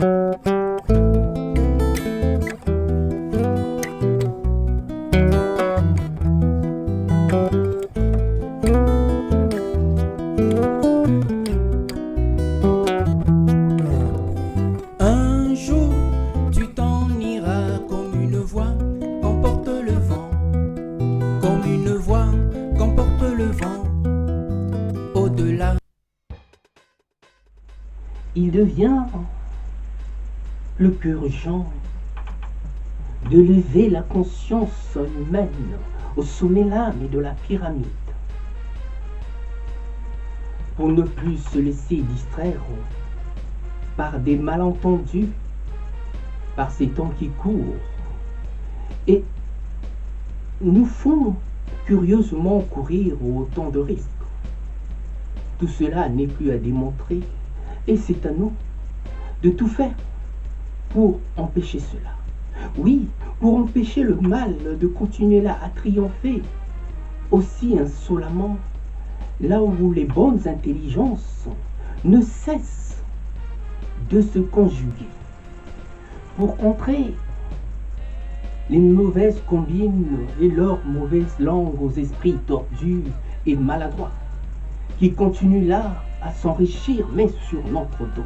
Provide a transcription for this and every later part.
Un jour, tu t'en iras comme une voix qu'emporte le vent, comme une voix qu'emporte le vent, au-delà. Il devient plus qu'urgent de lever la conscience humaine au sommet lame de la pyramide, pour ne plus se laisser distraire par des malentendus, par ces temps qui courent et nous font curieusement courir autant de risques. Tout cela n'est plus à démontrer et c'est à nous de tout faire pour empêcher cela. Oui, pour empêcher le mal de continuer là à triompher aussi insolemment, là où les bonnes intelligences ne cessent de se conjuguer pour contrer les mauvaises combines et leurs mauvaises langues aux esprits tordus et maladroits qui continuent là à s'enrichir mais sur notre dos,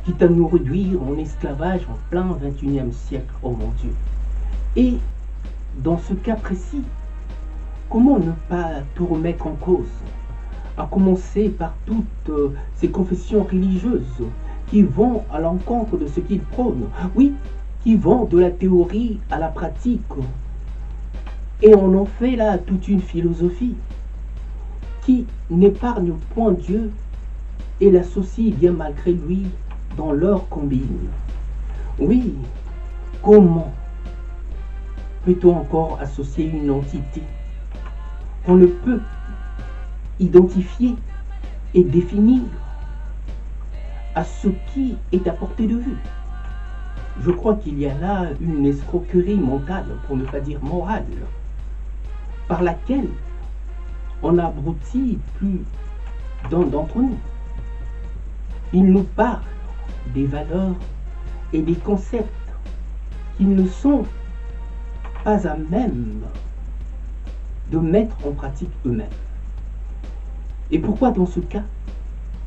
quitte à nous réduire en esclavage en plein XXIe siècle, oh mon Dieu. Et dans ce cas précis, comment ne pas tout remettre en cause, à commencer par toutes ces confessions religieuses qui vont à l'encontre de ce qu'ils prônent, oui, qui vont de la théorie à la pratique, et on en fait là toute une philosophie qui n'épargne point Dieu et l'associe bien malgré lui dans leur combine. Oui, comment peut-on encore associer une entité qu'on ne peut identifier et définir à ce qui est à portée de vue? Je crois qu'il y a là une escroquerie mentale, pour ne pas dire morale, par laquelle on abrutit plus d'un d'entre nous. Il nous parle des valeurs et des concepts qui ne sont pas à même de mettre en pratique eux-mêmes. Et pourquoi dans ce cas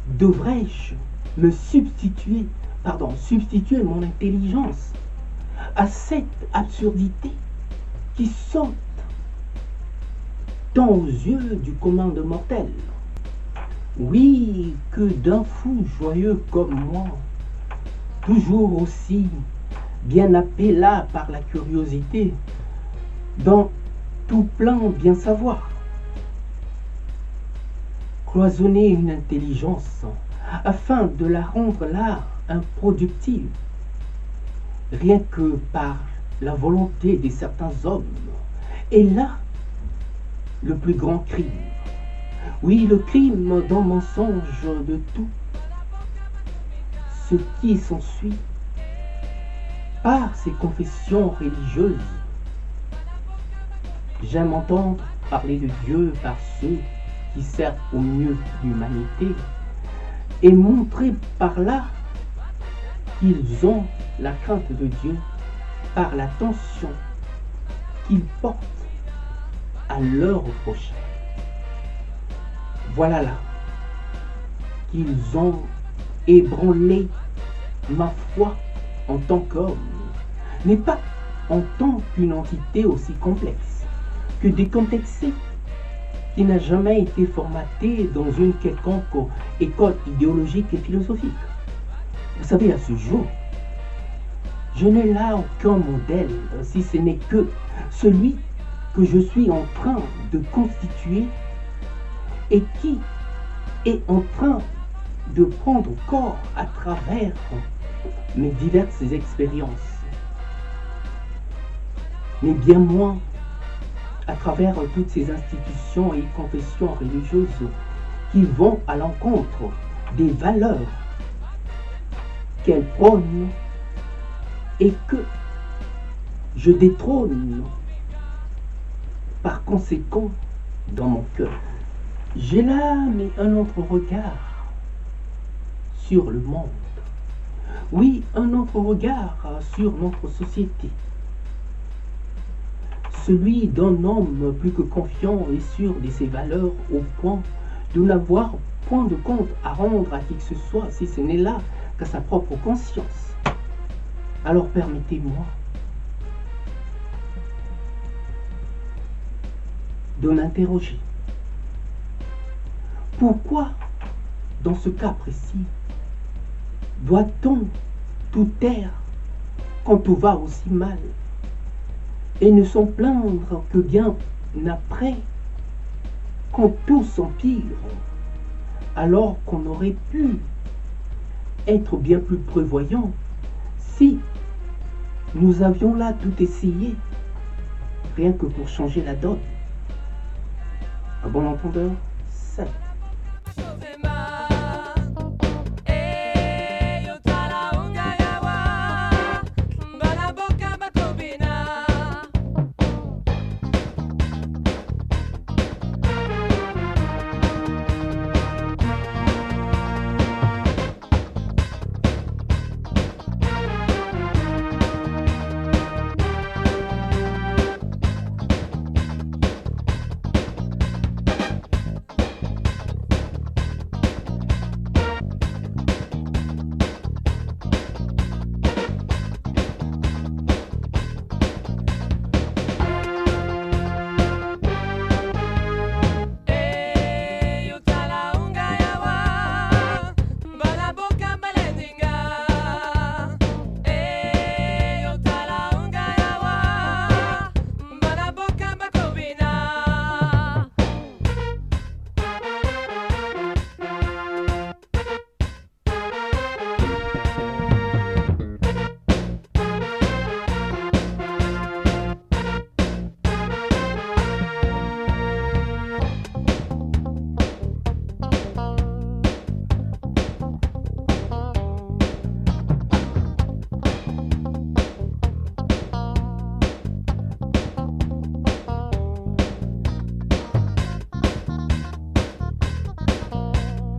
devrais-je me substituer mon intelligence à cette absurdité qui saute tant aux yeux du commun de mortels? Oui, que d'un fou joyeux comme moi, toujours aussi bien happé là par la curiosité, dans tout plein bien savoir, cloisonner une intelligence afin de la rendre là improductive, rien que par la volonté de certains hommes, est là le plus grand crime. Oui, le crime dans mensonge de tout ce qui s'ensuit par ces confessions religieuses. J'aime entendre parler de Dieu par ceux qui servent au mieux l'humanité et montrer par là qu'ils ont la crainte de Dieu par l'attention qu'ils portent à leur prochain. Voilà là qu'ils ont ébranlé ma foi en tant qu'homme, mais pas en tant qu'une entité aussi complexe que décomplexée, qui n'a jamais été formatée dans une quelconque école idéologique et philosophique. Vous savez, à ce jour, je n'ai là aucun modèle, si ce n'est que celui que je suis en train de constituer et qui est en train de prendre corps à travers mes diverses expériences, mais bien moins à travers toutes ces institutions et confessions religieuses qui vont à l'encontre des valeurs qu'elles prônent et que je détrône par conséquent dans mon cœur. J'ai là mais un autre regard sur le monde. Oui, un autre regard sur notre société. Celui d'un homme plus que confiant et sûr de ses valeurs au point de n'avoir point de compte à rendre à qui que ce soit si ce n'est là qu'à sa propre conscience. Alors permettez-moi de m'interroger. Pourquoi, dans ce cas précis, doit-on tout taire quand tout va aussi mal et ne s'en plaindre que bien après, quand tout s'empire, alors qu'on aurait pu être bien plus prévoyant si nous avions là tout essayé, rien que pour changer la donne. À bon entendeur, 7.